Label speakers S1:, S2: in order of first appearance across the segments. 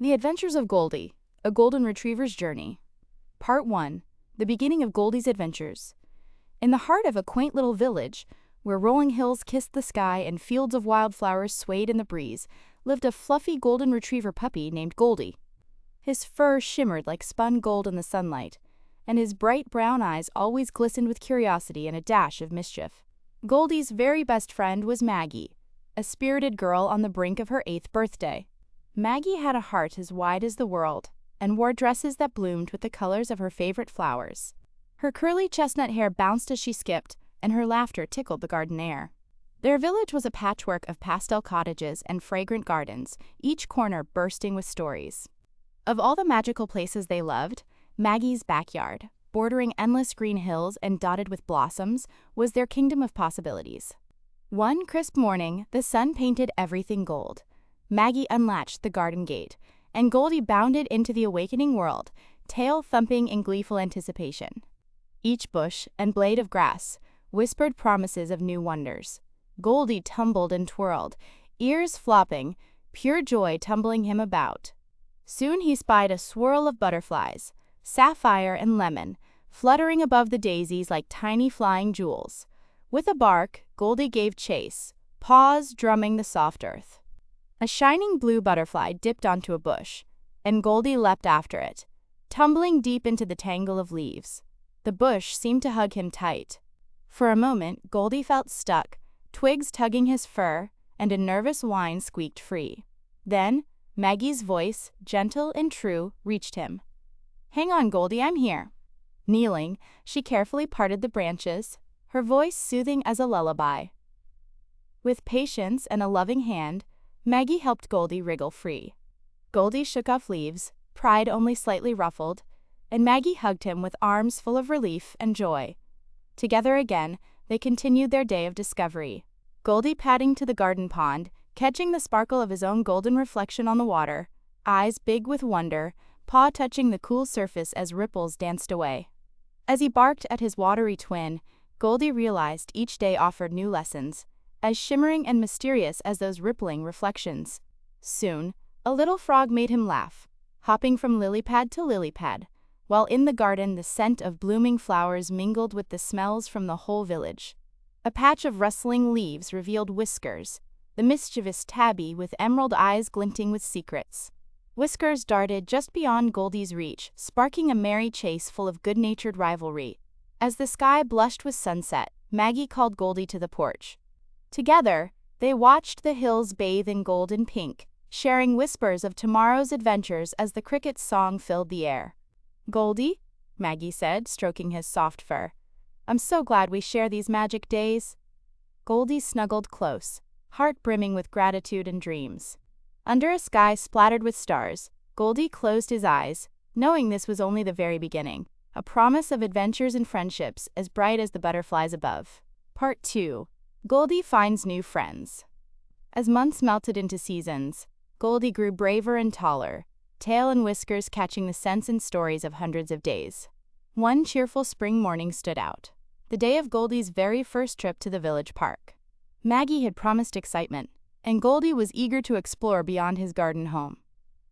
S1: The Adventures of Goldy, a Golden Retriever's Journey. Part 1. The beginning of Goldy's adventures. In the heart of a quaint little village, where rolling hills kissed the sky and fields of wildflowers swayed in the breeze, lived a fluffy Golden Retriever puppy named Goldy. His fur shimmered like spun gold in the sunlight, and his bright brown eyes always glistened with curiosity and a dash of mischief. Goldy's very best friend was Maggie, a spirited girl on the brink of her 8th birthday. Maggie had a heart as wide as the world, and wore dresses that bloomed with the colors of her favorite flowers. Her curly chestnut hair bounced as she skipped, and her laughter tickled the garden air. Their village was a patchwork of pastel cottages and fragrant gardens, each corner bursting with stories. Of all the magical places they loved, Maggie's backyard, bordering endless green hills and dotted with blossoms, was their kingdom of possibilities. One crisp morning, the sun painted everything gold. Maggie unlatched the garden gate, and Goldy bounded into the awakening world, tail thumping in gleeful anticipation. Each bush and blade of grass whispered promises of new wonders. Goldy tumbled and twirled, ears flopping, pure joy tumbling him about. Soon he spied a swirl of butterflies, sapphire and lemon, fluttering above the daisies like tiny flying jewels. With a bark, Goldy gave chase, paws drumming the soft earth. A shining blue butterfly dipped onto a bush, and Goldy leapt after it, tumbling deep into the tangle of leaves. The bush seemed to hug him tight. For a moment, Goldy felt stuck, twigs tugging his fur, and a nervous whine squeaked free. Then, Maggie's voice, gentle and true, reached him. "Hang on, Goldy, I'm here." Kneeling, she carefully parted the branches, her voice soothing as a lullaby. With patience and a loving hand, Maggie helped Goldy wriggle free. Goldy shook off leaves, pride only slightly ruffled, and Maggie hugged him with arms full of relief and joy. Together again, they continued their day of discovery. Goldy padding to the garden pond, catching the sparkle of his own golden reflection on the water, eyes big with wonder, paw touching the cool surface as ripples danced away. As he barked at his watery twin, Goldy realized each day offered new lessons, as shimmering and mysterious as those rippling reflections. Soon, a little frog made him laugh, hopping from lily pad to lily pad, while in the garden the scent of blooming flowers mingled with the smells from the whole village. A patch of rustling leaves revealed Whiskers, the mischievous tabby with emerald eyes glinting with secrets. Whiskers darted just beyond Goldy's reach, sparking a merry chase full of good-natured rivalry. As the sky blushed with sunset, Maggie called Goldy to the porch. Together, they watched the hills bathe in gold and pink, sharing whispers of tomorrow's adventures as the cricket's song filled the air. "Goldy," Maggie said, stroking his soft fur, "I'm so glad we share these magic days." Goldy snuggled close, heart brimming with gratitude and dreams. Under a sky splattered with stars, Goldy closed his eyes, knowing this was only the very beginning, a promise of adventures and friendships as bright as the butterflies above. Part 2. Goldy finds new friends. As months melted into seasons, Goldy grew braver and taller, tail and whiskers catching the scents and stories of hundreds of days. One cheerful spring morning stood out, the day of Goldy's very first trip to the village park. Maggie had promised excitement, and Goldy was eager to explore beyond his garden home.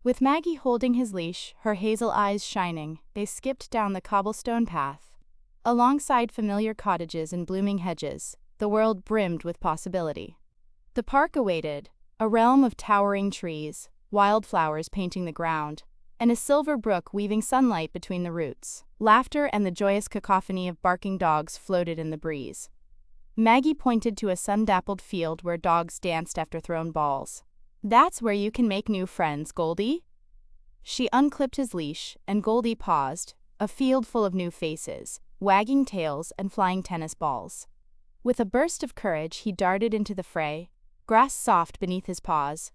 S1: With Maggie holding his leash, her hazel eyes shining, they skipped down the cobblestone path. Alongside familiar cottages and blooming hedges, the world brimmed with possibility. The park awaited, a realm of towering trees, wildflowers painting the ground, and a silver brook weaving sunlight between the roots. Laughter and the joyous cacophony of barking dogs floated in the breeze. Maggie pointed to a sun-dappled field where dogs danced after thrown balls. "That's where you can make new friends, Goldy." She unclipped his leash, and Goldy paused, a field full of new faces, wagging tails and flying tennis balls. With a burst of courage, he darted into the fray, grass soft beneath his paws.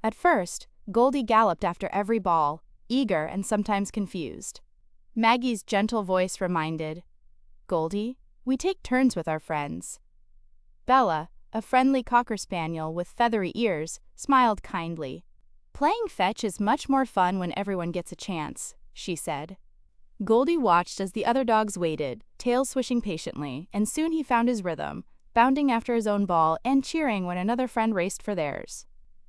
S1: At first, Goldy galloped after every ball, eager and sometimes confused. Maggie's gentle voice reminded, "Goldy, we take turns with our friends." Bella, a friendly cocker spaniel with feathery ears, smiled kindly. "Playing fetch is much more fun when everyone gets a chance," she said. Goldy watched as the other dogs waited, tails swishing patiently, and soon he found his rhythm, bounding after his own ball and cheering when another friend raced for theirs.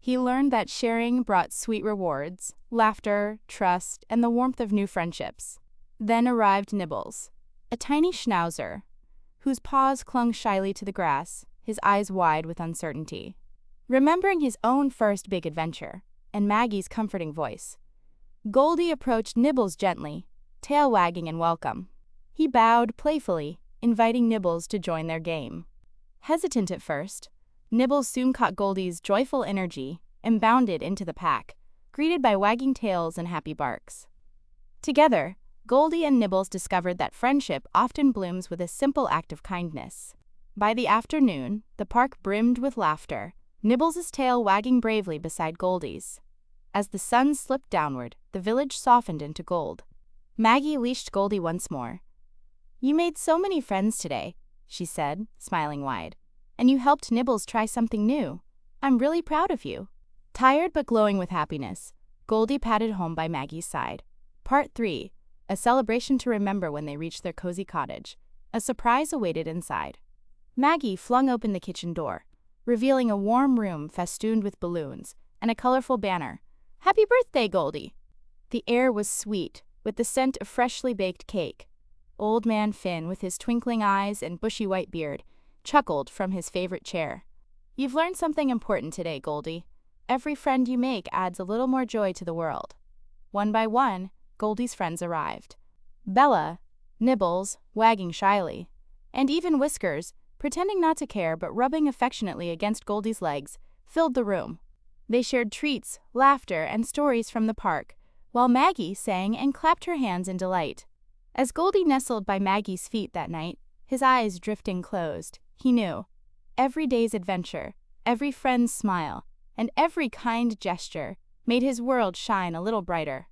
S1: He learned that sharing brought sweet rewards, laughter, trust, and the warmth of new friendships. Then arrived Nibbles, a tiny schnauzer, whose paws clung shyly to the grass, his eyes wide with uncertainty. Remembering his own first big adventure, and Maggie's comforting voice, Goldy approached Nibbles gently, tail wagging in welcome. He bowed playfully, inviting Nibbles to join their game. Hesitant at first, Nibbles soon caught Goldy's joyful energy and bounded into the pack, greeted by wagging tails and happy barks. Together, Goldy and Nibbles discovered that friendship often blooms with a simple act of kindness. By the afternoon, the park brimmed with laughter, Nibbles' tail wagging bravely beside Goldy's. As the sun slipped downward, the village softened into gold. Maggie leashed Goldy once more. "You made so many friends today," she said, smiling wide. "And you helped Nibbles try something new. I'm really proud of you." Tired but glowing with happiness, Goldy padded home by Maggie's side. Part 3. A celebration to remember when they reached their cozy cottage. A surprise awaited inside. Maggie flung open the kitchen door, revealing a warm room festooned with balloons and a colorful banner. "Happy birthday, Goldy!" The air was sweet, with the scent of freshly baked cake. Old Man Finn, with his twinkling eyes and bushy white beard, chuckled from his favorite chair. "You've learned something important today, Goldy. Every friend you make adds a little more joy to the world." One by one, Goldy's friends arrived. Bella, Nibbles, wagging shyly, and even Whiskers, pretending not to care but rubbing affectionately against Goldy's legs, filled the room. They shared treats, laughter, and stories from the park, while Maggie sang and clapped her hands in delight. As Goldy nestled by Maggie's feet that night, his eyes drifting closed, he knew every day's adventure, every friend's smile, and every kind gesture made his world shine a little brighter.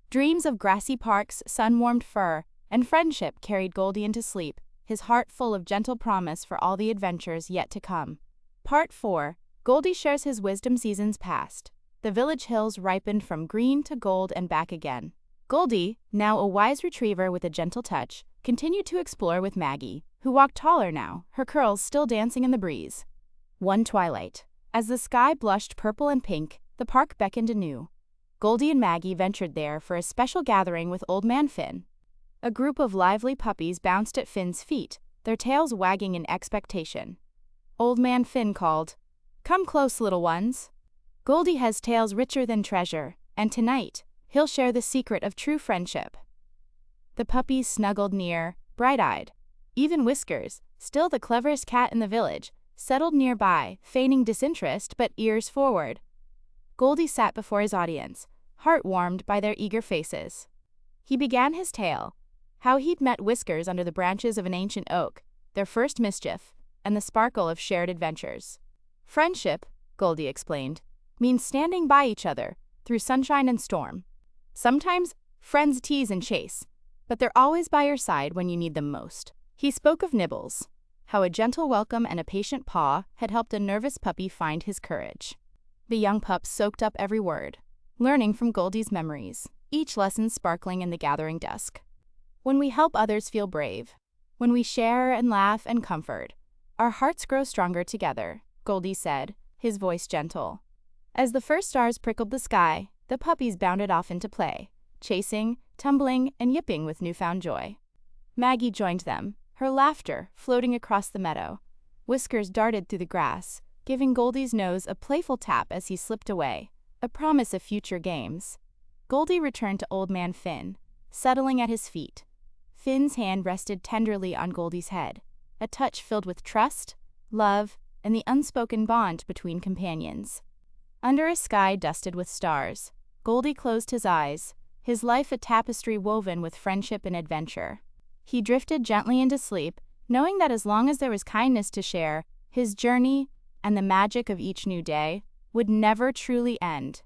S1: Dreams of grassy parks, sun-warmed fur, and friendship carried Goldy into sleep, his heart full of gentle promise for all the adventures yet to come. Part 4. Goldy shares his wisdom seasons past. The village hills ripened from green to gold and back again. Goldy, now a wise retriever with a gentle touch, continued to explore with Maggie, who walked taller now, her curls still dancing in the breeze. One twilight, as the sky blushed purple and pink, the park beckoned anew. Goldy and Maggie ventured there for a special gathering with Old Man Finn. A group of lively puppies bounced at Finn's feet, their tails wagging in expectation. Old Man Finn called, "Come close, little ones. Goldy has tales richer than treasure, and tonight, he'll share the secret of true friendship." The puppies snuggled near, bright-eyed. Even Whiskers, still the cleverest cat in the village, settled nearby, feigning disinterest but ears forward. Goldy sat before his audience, heart warmed by their eager faces. He began his tale, how he'd met Whiskers under the branches of an ancient oak, their first mischief, and the sparkle of shared adventures. "Friendship," Goldy explained, "means standing by each other, through sunshine and storm. Sometimes, friends tease and chase, but they're always by your side when you need them most." He spoke of Nibbles, how a gentle welcome and a patient paw had helped a nervous puppy find his courage. The young pup soaked up every word, learning from Goldy's memories, each lesson sparkling in the gathering dusk. "When we help others feel brave, when we share and laugh and comfort, our hearts grow stronger together," Goldy said, his voice gentle. As the first stars prickled the sky, the puppies bounded off into play, chasing, tumbling, and yipping with newfound joy. Maggie joined them, her laughter floating across the meadow. Whiskers darted through the grass, giving Goldy's nose a playful tap as he slipped away, a promise of future games. Goldy returned to Old Man Finn, settling at his feet. Finn's hand rested tenderly on Goldy's head, a touch filled with trust, love, and the unspoken bond between companions. Under a sky dusted with stars, Goldy closed his eyes, his life a tapestry woven with friendship and adventure. He drifted gently into sleep, knowing that as long as there was kindness to share, his journey, and the magic of each new day, would never truly end.